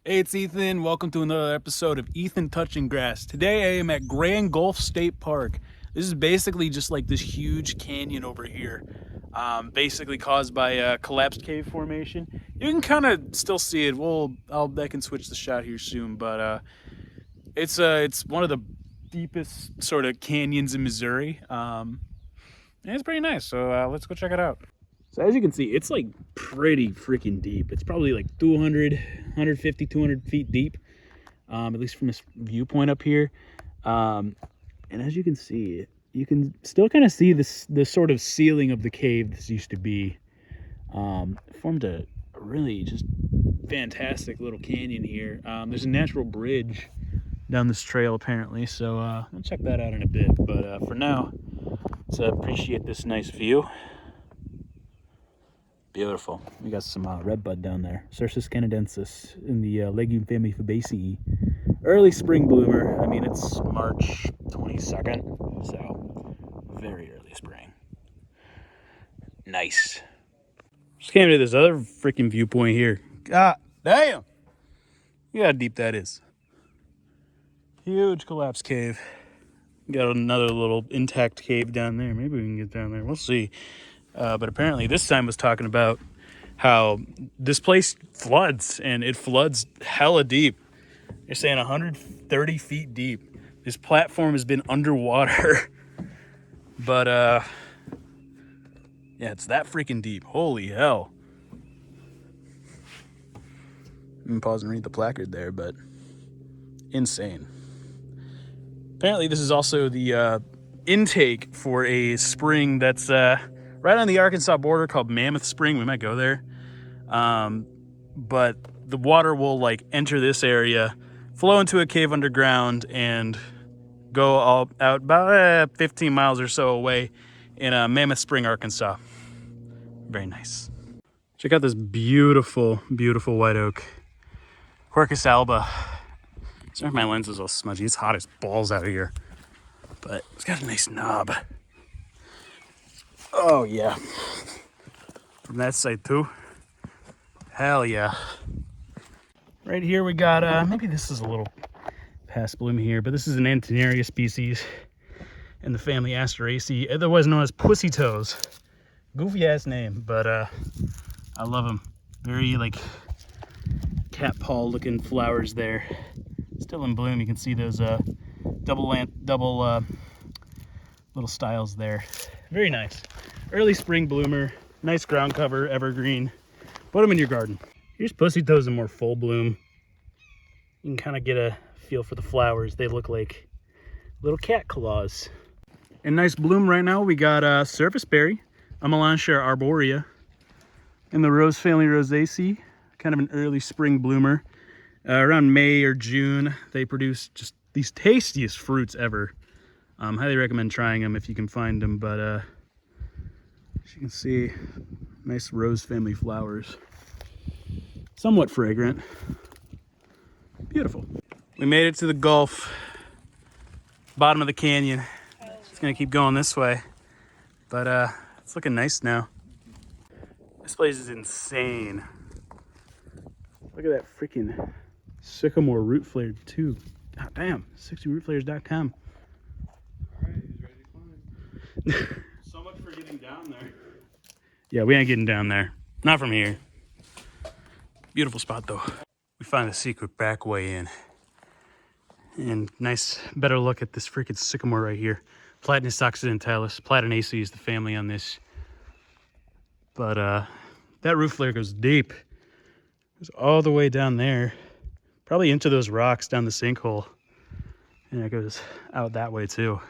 Hey, it's Ethan. Welcome to another episode of Ethan Touching Grass. Today I am at Grand Gulf State Park. This is basically just like this huge canyon over here, basically caused by a collapsed cave formation. You can kind of still see it. I can switch the shot here soon, but it's one of the deepest sort of canyons in Missouri. And it's pretty nice. So let's go check it out. So as you can see, it's like pretty freaking deep. It's probably like 200, 150, 200 feet deep, at least from this viewpoint up here. And as you can see, you can still kind of see the sort of ceiling of the cave this used to be. Formed a really just fantastic little canyon here. There's a natural bridge down this trail apparently, so we'll check that out in a bit. But for now, let's appreciate this nice view. Beautiful. We got some redbud down there. Cercis canadensis in the legume family Fabaceae. Early spring bloomer. I mean, it's March 22nd, so very early spring. Nice. Just came to this other freaking viewpoint here. God damn! Look how deep that is. Huge collapsed cave. Got another little intact cave down there. Maybe we can get down there. We'll see. But apparently this time was talking about how this place floods, and it floods hella deep. They're saying 130 feet deep. This platform has been underwater. But, yeah, it's that freaking deep. Holy hell. I'm gonna pause and read the placard there, but insane. Apparently this is also the intake for a spring that's right on the Arkansas border called Mammoth Spring. We might go there. But the water will like enter this area, flow into a cave underground, and go all out about 15 miles or so away in Mammoth Spring, Arkansas. Very nice. Check out this beautiful, beautiful white oak. Quercus alba. Sorry if my lens is all smudgy. It's hot as balls out of here. But it's got a nice knob. Oh, yeah. From that side, too. Hell yeah. Right here we got, maybe this is a little past bloom here, but this is an Antenaria species in the family Asteraceae, otherwise known as pussy toes. Goofy ass name, but I love them. Very like cat paw looking flowers there. Still in bloom. You can see those double little styles there. Very nice. Early spring bloomer. Nice ground cover, evergreen. Put them in your garden. Here's pussy toes in more full bloom. You can kind of get a feel for the flowers. They look like little cat claws. In nice bloom right now, we got surface berry, Amelanchier arborea, in the rose family Rosaceae. Kind of an early spring bloomer. Around May or June, they produce just these tastiest fruits ever. Highly recommend trying them if you can find them. But as you can see, nice rose family flowers. Somewhat fragrant. Beautiful. We made it to the Gulf. Bottom of the canyon. It's gonna keep going this way. But it's looking nice now. This place is insane. Look at that freaking sycamore root flare too. God damn, 60rootflares.com. Alright, he's ready to climb. So much for getting down there. Yeah, we ain't getting down there. Not from here. Beautiful spot though. We find the secret back way in. And nice, better look at this freaking sycamore right here. Platanus occidentalis. Platanaceae is the family on this. But that root flare goes deep. It goes all the way down there. Probably into those rocks down the sinkhole. And it goes out that way too.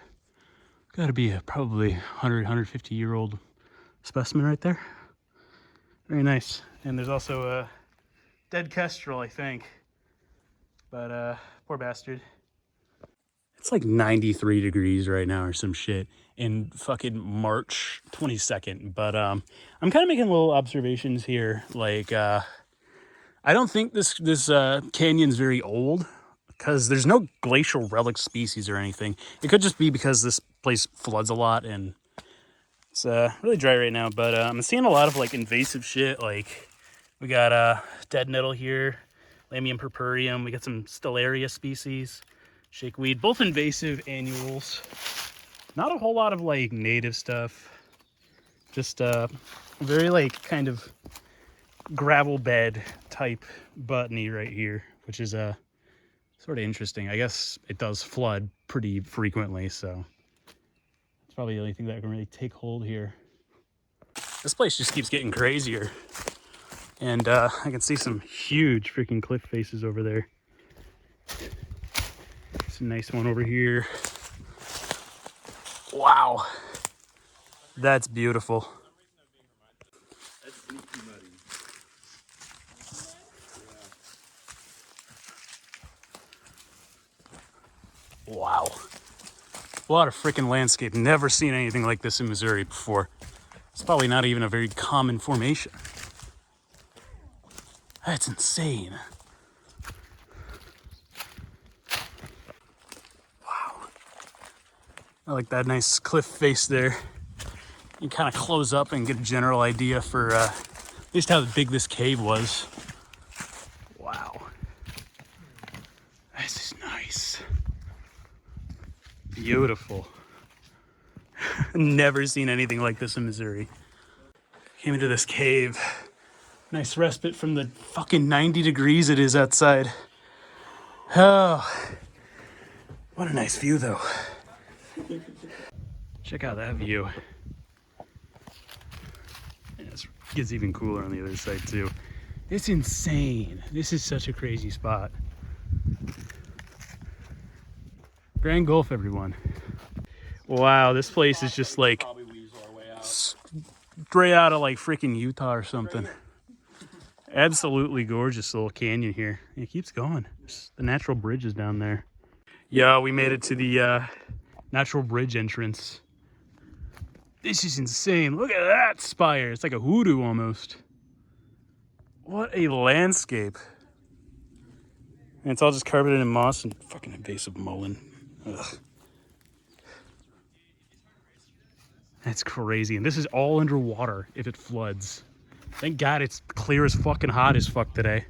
Gotta be a probably 100, 150 year old specimen right there. Very nice. And there's also a dead kestrel, I think. But poor bastard. It's like 93 degrees right now or some shit in fucking March 22nd. But I'm kind of making little observations here. Like I don't think this canyon's very old because there's no glacial relic species or anything. It could just be because this place floods a lot and it's really dry right now. But I'm seeing a lot of like invasive shit. Like we got dead nettle here, Lamium purpureum. We got some Stellaria species, shakeweed, both invasive annuals. Not a whole lot of like native stuff. Just very like kind of gravel bed type botany right here, which is sort of interesting. I guess it does flood pretty frequently, so it's probably the only thing that can really take hold here. This place just keeps getting crazier. And I can see some huge freaking cliff faces over there. Some nice one over here. Wow. That's beautiful. Wow. What a freaking landscape. Never seen anything like this in Missouri before. It's probably not even a very common formation. That's insane. Wow. I like that nice cliff face there. You can kind of close up and get a general idea for at least how big this cave was. Wow. This is nice. Beautiful. Never seen anything like this in Missouri. Came into this cave. Nice respite from the fucking 90 degrees it is outside. Oh, what a nice view though. Check out that view. And it gets even cooler on the other side too. It's insane. This is such a crazy spot. Grand Gulf, everyone. Wow, this place is just like straight out of like freaking Utah or something. Absolutely gorgeous little canyon here. It keeps going. The natural bridge is down there. Yeah, we made it to the natural bridge entrance. This is insane. Look at that spire. It's like a hoodoo almost. What a landscape. And it's all just carpeted in moss and fucking invasive mullein. Ugh. That's crazy. And this is all underwater if it floods. Thank God it's clear as fucking hot as fuck today.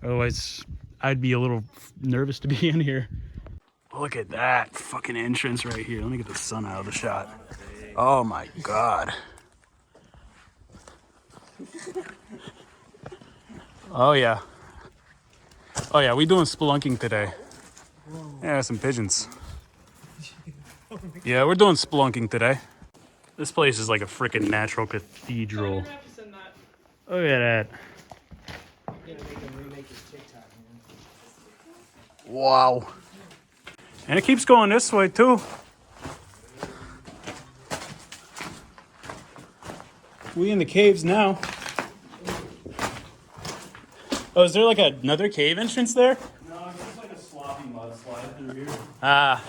Otherwise, I'd be a little nervous to be in here. Look at that fucking entrance right here. Let me get the sun out of the shot. Oh my God. Oh yeah. Oh yeah, we doing spelunking today. Yeah, some pigeons. Yeah, we're doing spelunking today. This place is like a freaking natural cathedral. Look at that. Wow. And it keeps going this way too. We in the caves now. Oh, is there like another cave entrance there? No, it's just like a sloppy mudslide through here. Ah,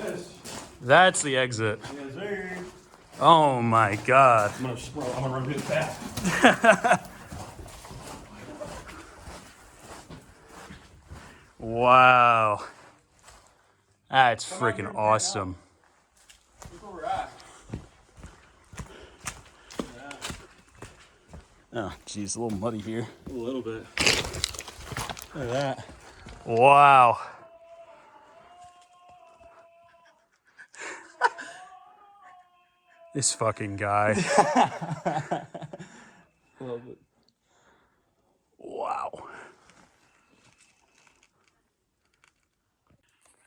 Yes. that's the exit. Yes, sir. Oh my God. I'm gonna run really fast. Wow. That's freaking awesome. Look where we're at. Oh, geez, a little muddy here. A little bit. Look at that. Wow. This fucking guy. Love it. Wow.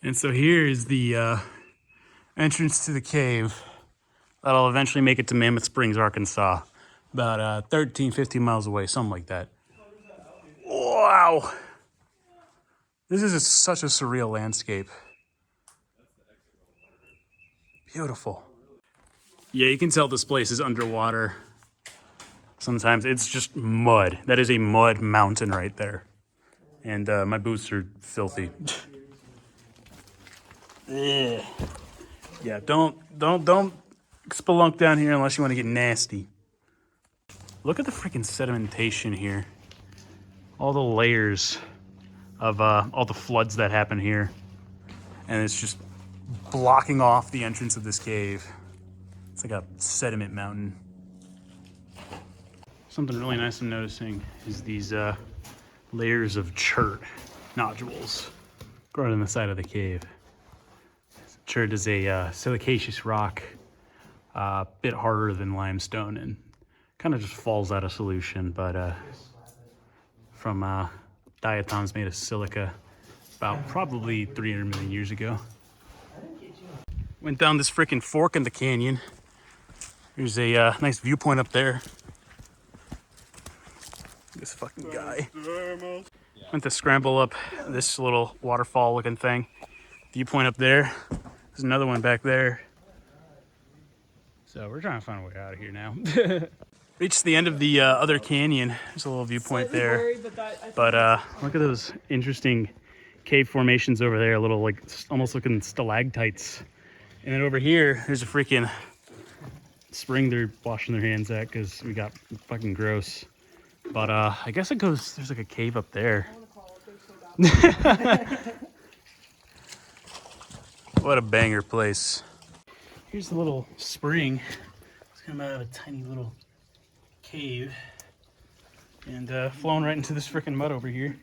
And so here is the entrance to the cave that'll eventually make it to Mammoth Springs, Arkansas. About 13, 15 miles away, something like that. Wow. This is such a surreal landscape. Beautiful. Yeah, you can tell this place is underwater. Sometimes it's just mud. That is a mud mountain right there. And my boots are filthy. Ugh. Yeah, don't spelunk down here unless you want to get nasty. Look at the freaking sedimentation here. All the layers of all the floods that happen here. And it's just blocking off the entrance of this cave. It's like a sediment mountain. Something really nice I'm noticing is these layers of chert nodules growing in the side of the cave. Chert is a silicaceous rock, a bit harder than limestone and kind of just falls out of solution, but from diatoms made of silica about probably 300 million years ago. Went down this freaking fork in the canyon. There's a nice viewpoint up there. This fucking guy. Went to scramble up this little waterfall looking thing. Viewpoint up there. There's another one back there. So we're trying to find a way out of here now. Reached the end of the other canyon. There's a little viewpoint there. But look at those interesting cave formations over there. A little like almost looking stalactites. And then over here, there's a freaking spring they're washing their hands at because we got fucking gross. But I guess it goes, there's like a cave up there. What a banger place. Here's the little spring. It's coming out of a tiny little cave. And flowing right into this freaking mud over here.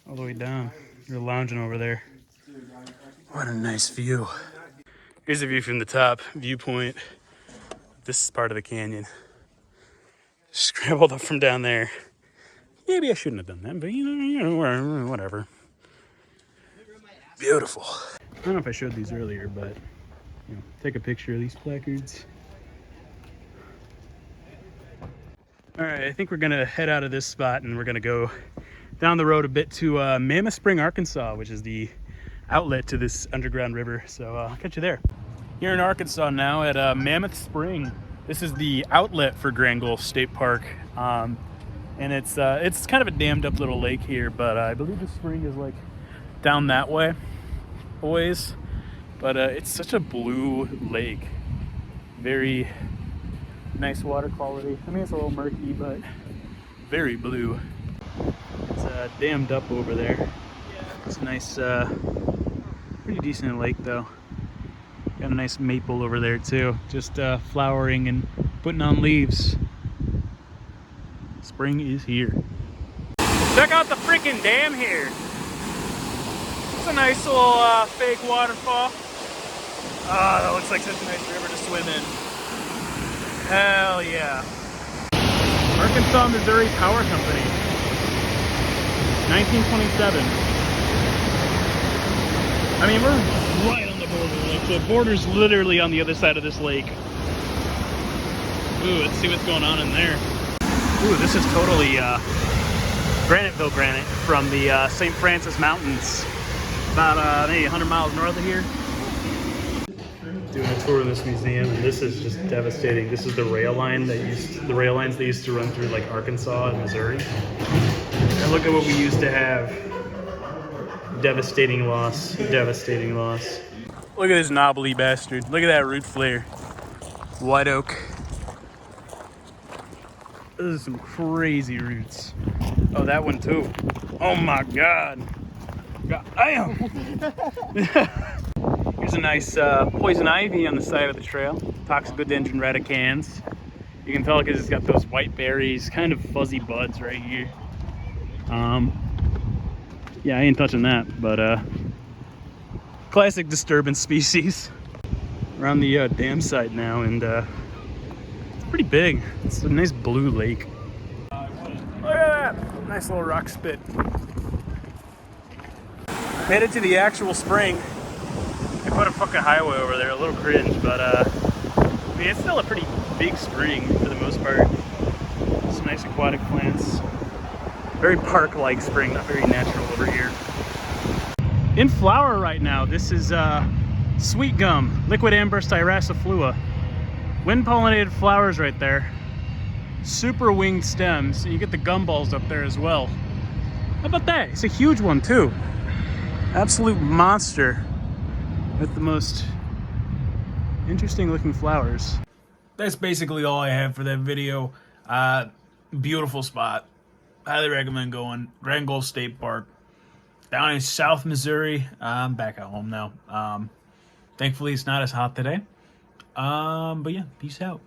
All the way down. You're lounging over there. What a nice view. Here's the view from the top, viewpoint. This is part of the canyon. Scrambled up from down there. Maybe I shouldn't have done that, but you know, whatever. Beautiful. I don't know if I showed these earlier, but you know, take a picture of these placards. All right, I think we're gonna head out of this spot and we're gonna go down the road a bit to Mammoth Spring, Arkansas, which is the outlet to this underground river. So I'll catch you there. Here in Arkansas now at Mammoth Spring. This is the outlet for Grand Gulf State Park. And it's kind of a dammed up little lake here, but I believe the spring is like down that way a ways. But it's such a blue lake. Very nice water quality. I mean, it's a little murky, but very blue. It's dammed up over there. It's a nice, pretty decent lake though. Got a nice maple over there too, just flowering and putting on leaves. Spring is here. Check out the freaking dam here. It's a nice little fake waterfall. Oh, that looks like such a nice river to swim in. Hell yeah. Arkansas, Missouri Power Company. 1927. I mean, we're right on the border. Like, the border's literally on the other side of this lake. Ooh, let's see what's going on in there. Ooh, this is totally Graniteville granite from the St. Francis Mountains. About maybe 100 miles north of here. Doing a tour of this museum, and this is just devastating. This is the rail line that the rail lines they used to run through like Arkansas and Missouri. And look at what we used to have. Devastating loss. Devastating loss. Look at this knobbly bastard. Look at that root flare. White oak. Those are some crazy roots. Oh, that one too. Oh my god. God damn. Here's a nice poison ivy on the side of the trail. Toxicodendron radicans. You can tell because it's got those white berries, kind of fuzzy buds right here. Yeah, I ain't touching that, but classic disturbance species. We're on the dam site now, and it's pretty big. It's a nice blue lake. Look at that! Nice little rock spit. Made it to the actual spring. They put a fucking highway over there, a little cringe, but I mean, it's still a pretty big spring for the most part. Some nice aquatic plants. Very park-like spring, not very natural over here. In flower right now, this is sweet gum, liquid amber styraciflua. Wind-pollinated flowers right there. Super winged stems. You get the gumballs up there as well. How about that? It's a huge one too. Absolute monster with the most interesting looking flowers. That's basically all I have for that video. Beautiful spot. Highly recommend going. Grand Gulf State Park. Down in South Missouri. I'm back at home now. Thankfully it's not as hot today. But yeah, peace out.